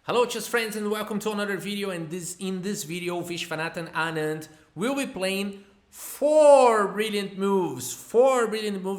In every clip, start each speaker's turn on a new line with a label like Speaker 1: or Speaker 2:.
Speaker 1: Hello chess friends and welcome to another video, and in this video Viswanathan Anand will be playing four brilliant moves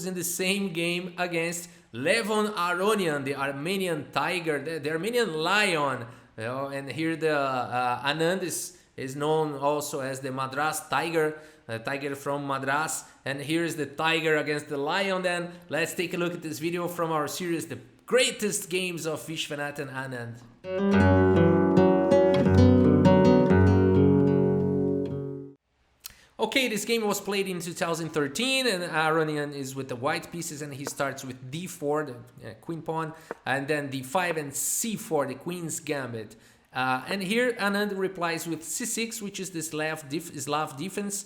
Speaker 1: in the same game against Levon Aronian, the Armenian tiger, the Armenian lion. And here the Anand is known also as the Madras tiger, the tiger from Madras, and here is the tiger against the lion. Then let's take a look at this video from our series, the greatest games of Viswanathan Anand. Okay, this game was played in 2013, and Aronian is with the white pieces, and he starts with d4, the queen pawn, and then d5 and c4, the queen's gambit. And here Anand replies with c6, which is this Slav defense,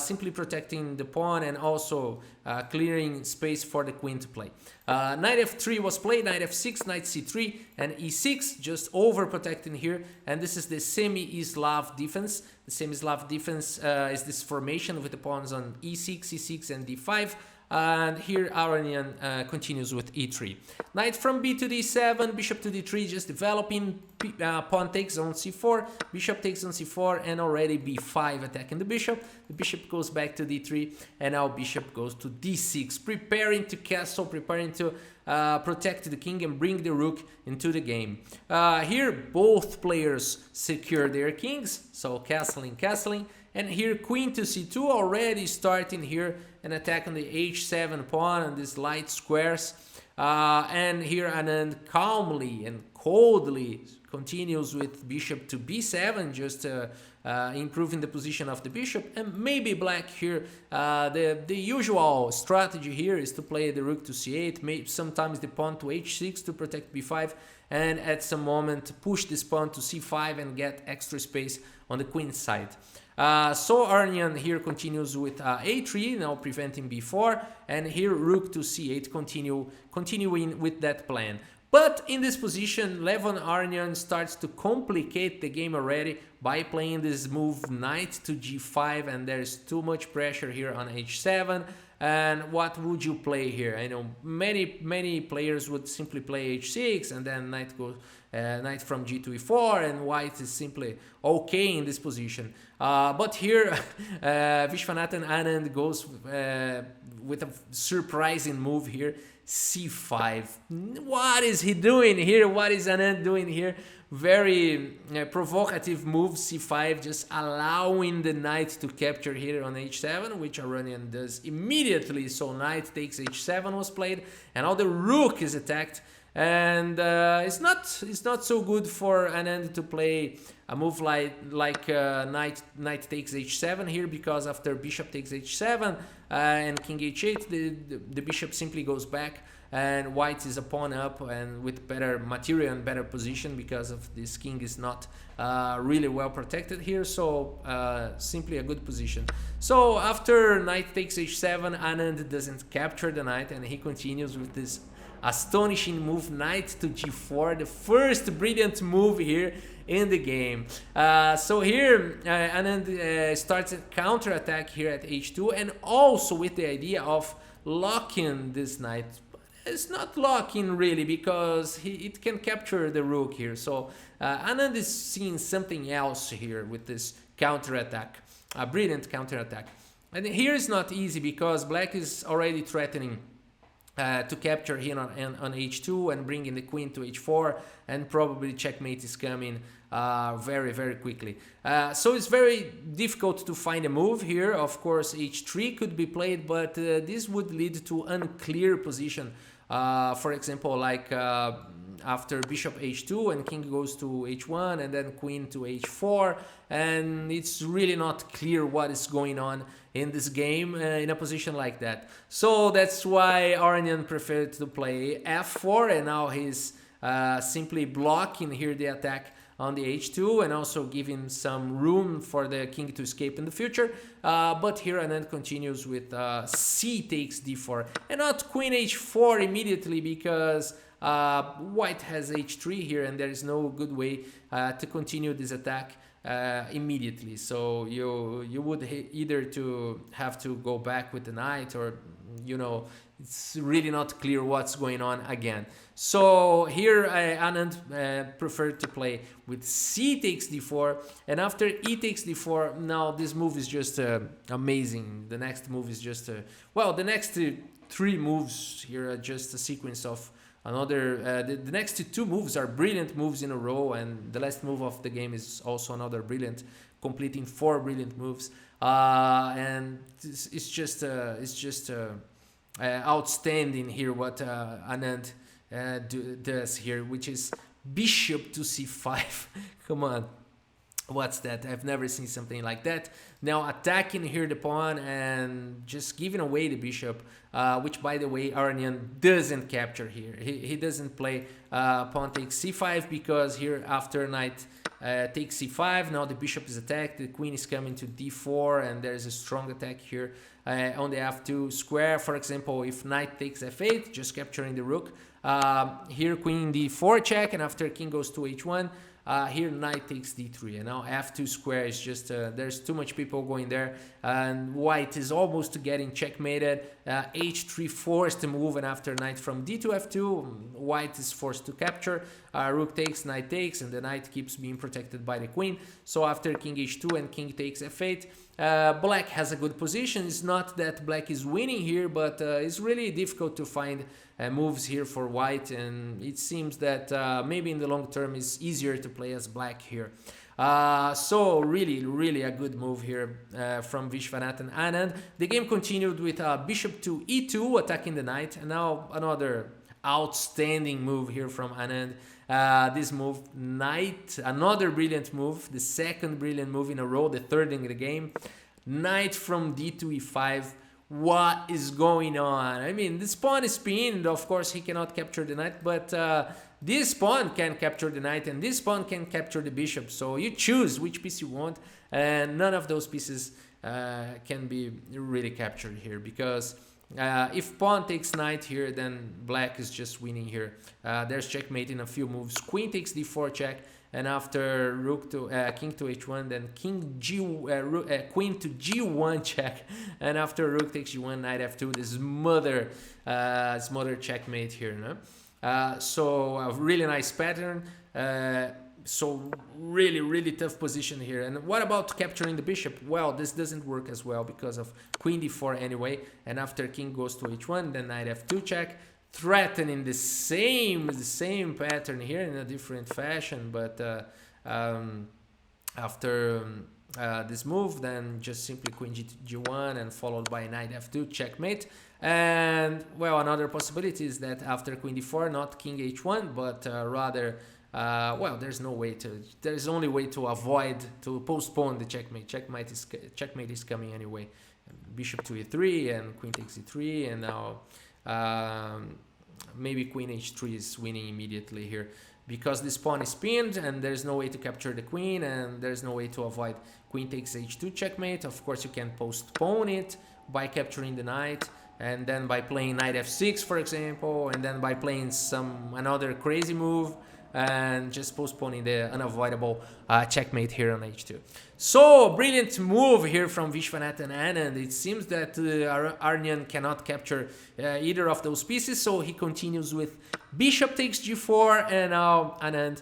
Speaker 1: simply protecting the pawn and also clearing space for the queen to play. Knight f3 was played, knight f6, knight c3, and e6, just overprotecting here. And this is the semi-Slav defense. The semi-Slav defense is this formation with the pawns on e6, e6, and d5. And here Aronian continues with e3. Knight from b to d7, bishop to d3, just developing. Pawn takes on c4, bishop takes on c4, and already b5 attacking the bishop. The bishop goes back to d3, and now bishop goes to d6, preparing to castle, preparing to protect the king and bring the rook into the game. Here both players secure their kings, so castling. And here queen to c2, already starting here an attack on the h7 pawn on these light squares. And here Anand calmly and coldly continues with bishop to b7, just improving the position of the bishop. And maybe black here, the usual strategy here is to play the rook to c8, maybe sometimes the pawn to h6 to protect b5, and at some moment push this pawn to c5 and get extra space on the queen's side. So Aronian here continues with a3, now preventing b4, and here rook to c8, continuing with that plan. But in this position, Levon Aronian starts to complicate the game already by playing this move knight to g5, and there's too much pressure here on h7. And what would you play here? I know many players would simply play h6 and then knight from g to e4, and white is simply okay in this position. But here Viswanathan Anand goes with a surprising move here, c5. What is he doing here? What is Anand doing here? Very provocative move, c5, just allowing the knight to capture here on h7, which Aronian does immediately. So knight takes h7 was played, and now the rook is attacked. And it's not so good for Anand to play a move like knight takes h7 here, because after bishop takes h7 and king h8, the bishop simply goes back, and white is a pawn up and with better material and better position, because of this king is not really well protected here. So simply a good position. So after knight takes h7, Anand doesn't capture the knight, and he continues with this astonishing move, knight to g4, the first brilliant move here in the game. So here Anand starts a counter attack here at h2, and also with the idea of locking this knight. It's not locking really, because it can capture the rook here. So Anand is seeing something else here with this counter attack, a brilliant counter attack. And here is not easy, because black is already threatening to capture here on h2 and bringing the queen to h4, and probably checkmate is coming very quickly. So it's very difficult to find a move here. Of course h3 could be played, but this would lead to unclear position. For example, like after bishop h2 and king goes to h1 and then queen to h4, and it's really not clear what is going on in this game in a position like that. So that's why Aronian preferred to play f4, and now he's simply blocking here the attack on the h2 and also giving some room for the king to escape in the future. But here Anand continues with c takes d4, and not queen h4 immediately, because white has h3 here, and there is no good way to continue this attack immediately. So you would either to have to go back with the knight, or you know, it's really not clear what's going on again. So here Anand preferred to play with c takes d4, and after e takes d4, now this move is just amazing. The next move is just well, the next three moves here are just a sequence of another. The next two moves are brilliant moves in a row, and the last move of the game is also another brilliant, completing four brilliant moves. And it's just outstanding here what Anand does here, which is bishop to c5. Come on, what's that? I've never seen something like that. Now attacking here the pawn and just giving away the bishop, which by the way Aronian doesn't capture here. He doesn't play pawn takes c5 because here after knight takes c5, now the bishop is attacked, the queen is coming to d4, and there's a strong attack here on the f2 square. For example, if knight takes f8, just capturing the rook. Here queen d4 check, and after king goes to h1, here knight takes d3, and now f2 square is just there's too much people going there, and white is almost getting checkmated. H3 forced to move, and after knight from d to f2, white is forced to capture. Rook takes, knight takes, and the knight keeps being protected by the queen. So after king h2 and king takes f8, black has a good position. It's not that black is winning here, but it's really difficult to find moves here for white, and it seems that maybe in the long term it's easier to play as black here. So really a good move here from Viswanathan Anand. The game continued with bishop to e2, attacking the knight, and now another outstanding move here from Anand. This move, knight, another brilliant move, the second brilliant move in a row, the third in the game. Knight from d to e5. What is going on? I mean, this pawn is pinned. Of course, he cannot capture the knight, but this pawn can capture the knight, and this pawn can capture the bishop. So you choose which piece you want, and none of those pieces can be really captured here, because if pawn takes knight here, then black is just winning here. There's checkmate in a few moves. Queen takes d4 check, and after rook to king to h1, then queen to g1 check, and after rook takes g1, knight f2. This is mother checkmate here, no? So a really nice pattern. So really tough position here. And what about capturing the bishop? Well, this doesn't work as well because of queen d4 anyway, and after king goes to h1, then knight f2 check, threatening the same pattern here in a different fashion. But after this move, then just simply queen g1 and followed by knight f2 checkmate. And well, another possibility is that after queen d4, not king h1, but rather well, there's only way to avoid, to postpone the checkmate. Checkmate is coming anyway. Bishop to e3 and queen takes e3, and now maybe queen h3 is winning immediately here, because this pawn is pinned and there's no way to capture the queen, and there's no way to avoid queen takes h2 checkmate. Of course, you can postpone it by capturing the knight, and then by playing knight f6, for example, and then by playing another crazy move, and just postponing the unavoidable checkmate here on h2. So brilliant move here from Viswanathan Anand. It seems that Aronian cannot capture either of those pieces, so he continues with bishop takes g4, and now Anand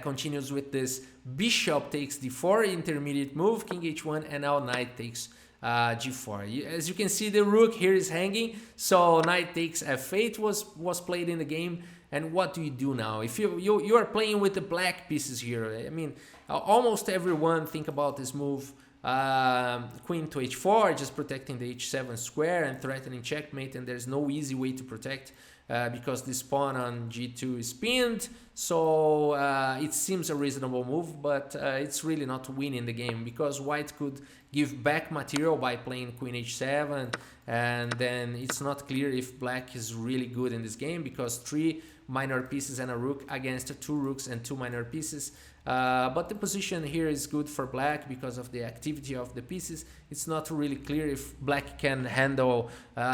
Speaker 1: continues with this bishop takes d4 intermediate move, king h1, and now knight takes g4. As you can see, the rook here is hanging, so knight takes f8 was played in the game. And what do you do now? If you are playing with the black pieces here, I mean, almost everyone think about this move. Queen to h4, just protecting the h7 square and threatening checkmate, and there's no easy way to protect because this pawn on g2 is pinned. So it seems a reasonable move, but it's really not winning the game, because white could give back material by playing queen h7, and then it's not clear if black is really good in this game, because 3 minor pieces and a rook against 2 rooks and 2 minor pieces. But the position here is good for black because of the activity of the pieces. It's not really clear if black can handle,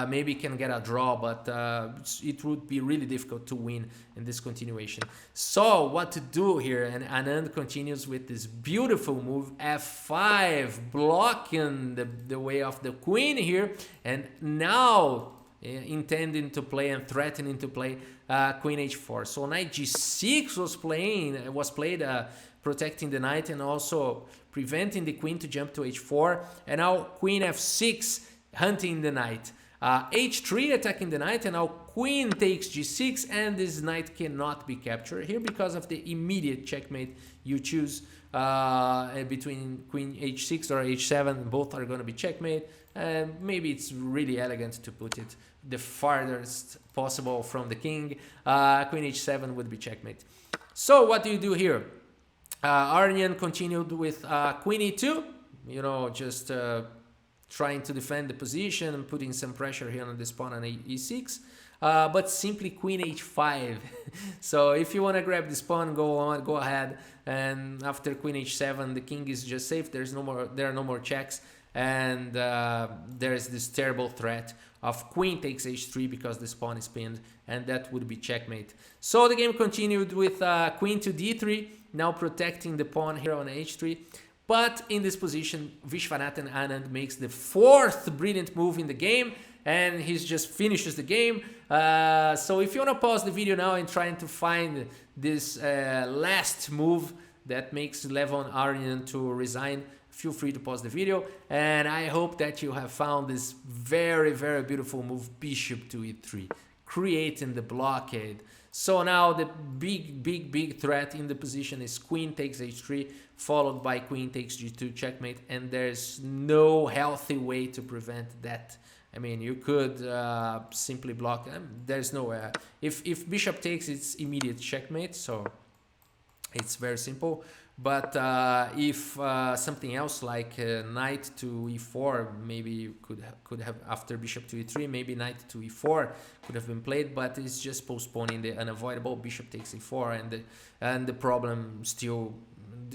Speaker 1: maybe can get a draw, but it would be really difficult to win in this continuation. So what to do here? And Anand continues with this beautiful move, f5, blocking the way of the queen here, and now intending to play and threatening to play queen h4. So knight g6 was played, protecting the knight and also preventing the queen to jump to h4. And now queen f6, hunting the knight. h3 attacking the knight, and now queen takes g6, and this knight cannot be captured here because of the immediate checkmate you choose between queen h6 or h7. Both are going to be checkmate. Maybe it's really elegant to put it the farthest possible from the king. Queen h7 would be checkmate. So what do you do here? Aronian continued with queen e2, you know, just trying to defend the position and putting some pressure here on this pawn on e6, but simply queen h5. So if you want to grab this pawn, go ahead. And after queen h7, the king is just safe. There are no more checks, and there's this terrible threat of queen takes h3 because this pawn is pinned, and that would be checkmate. So the game continued with queen to d3, now protecting the pawn here on h3. But in this position, Viswanathan Anand makes the 4th brilliant move in the game, and he just finishes the game. So if you want to pause the video now and trying to find this last move that makes Levon Aronian to resign, feel free to pause the video. And I hope that you have found this very, very beautiful move, bishop to e3, creating the blockade. So now the big threat in the position is queen takes h3, followed by queen takes g2, checkmate, and there's no healthy way to prevent that. I mean, you could simply block. There's no way. If bishop takes, it's immediate checkmate, so it's very simple. But if something else like knight to e4, maybe you could have after bishop to e3, maybe knight to e4 could have been played, but it's just postponing the unavoidable. Bishop takes e4, and the problem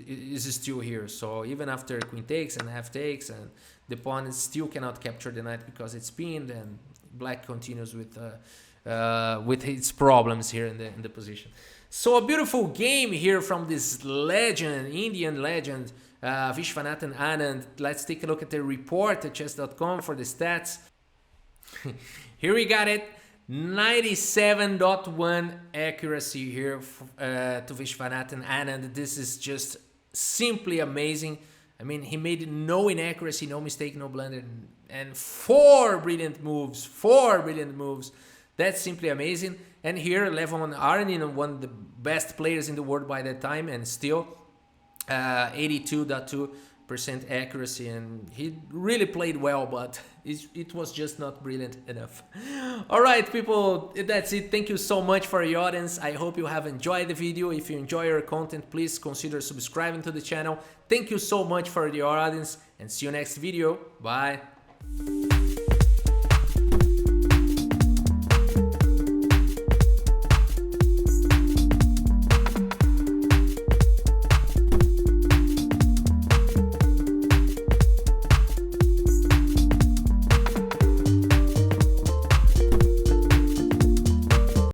Speaker 1: is still here. So even after queen takes and f takes, and the pawn still cannot capture the knight because it's pinned, and black continues with its problems here in the position. So a beautiful game here from this legend, Indian legend, Viswanathan Anand. Let's take a look at the report at chess.com for the stats. Here we got it. 97.1 accuracy here to Viswanathan Anand. This is just simply amazing. I mean, he made no inaccuracy, no mistake, no blunder, and 4 brilliant moves. 4 brilliant moves. That's simply amazing. And here, Levon Aronian, one of the best players in the world by that time, and still 82.2% accuracy. And he really played well, but it was just not brilliant enough. All right, people, that's it. Thank you so much for your audience. I hope you have enjoyed the video. If you enjoy our content, please consider subscribing to the channel. Thank you so much for your audience, and see you next video. Bye.